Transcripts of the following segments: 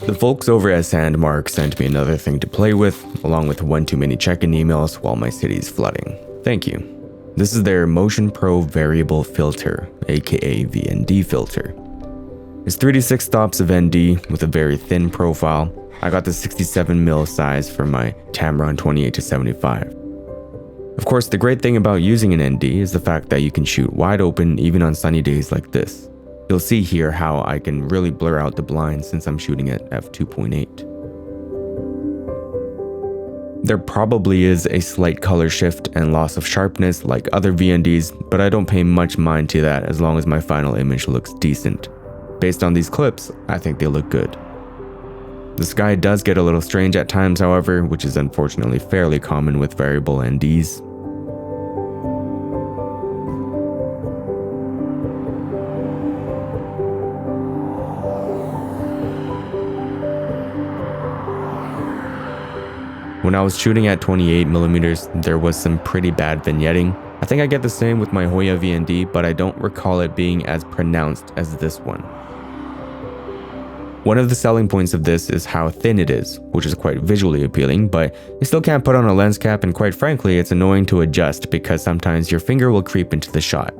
The folks over at Sandmark sent me another thing to play with, along with one too many check-in emails while my city's flooding. Thank you. This is their Motion Pro Variable Filter, aka VND filter. It's 36 stops of ND with a very thin profile. I got the 67mm size for my Tamron 28-75. Of course, the great thing about using an ND is the fact that you can shoot wide open even on sunny days like this. You'll see here how I can really blur out the blinds since I'm shooting at f2.8. There probably is a slight color shift and loss of sharpness like other VNDs, but I don't pay much mind to that as long as my final image looks decent. Based on these clips, I think they look good. The sky does get a little strange at times, however, which is unfortunately fairly common with variable NDs. When I was shooting at 28mm, there was some pretty bad vignetting. I think I get the same with my Hoya VND, but I don't recall it being as pronounced as this one. One of the selling points of this is how thin it is, which is quite visually appealing, but you still can't put on a lens cap, and quite frankly, it's annoying to adjust because sometimes your finger will creep into the shot.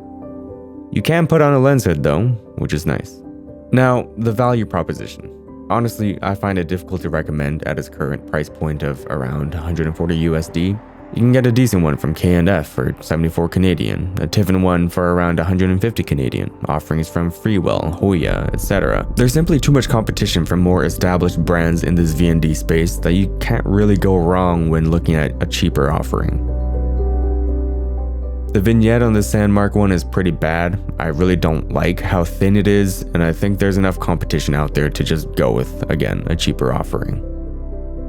You can put on a lens hood though, which is nice. Now, the value proposition. Honestly, I find it difficult to recommend at its current price point of around 140 USD. You can get a decent one from K&F for 74 Canadian, a Tiffin one for around 150 Canadian, offerings from Freewell, Hoya, etc. There's simply too much competition from more established brands in this VND space that you can't really go wrong when looking at a cheaper offering. The vignette on the Sandmark one is pretty bad. I really don't like how thin it is, and I think there's enough competition out there to just go with, again, a cheaper offering.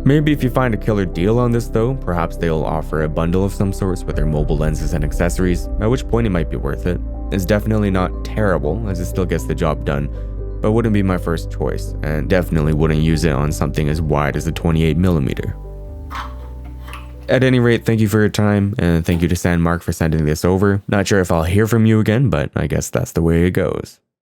Maybe if you find a killer deal on this though, perhaps they'll offer a bundle of some sorts with their mobile lenses and accessories, at which point it might be worth it. It's definitely not terrible, as it still gets the job done, but wouldn't be my first choice, and definitely wouldn't use it on something as wide as a 28mm. At any rate, thank you for your time, and thank you to Sandmark for sending this over. Not sure if I'll hear from you again, but I guess that's the way it goes.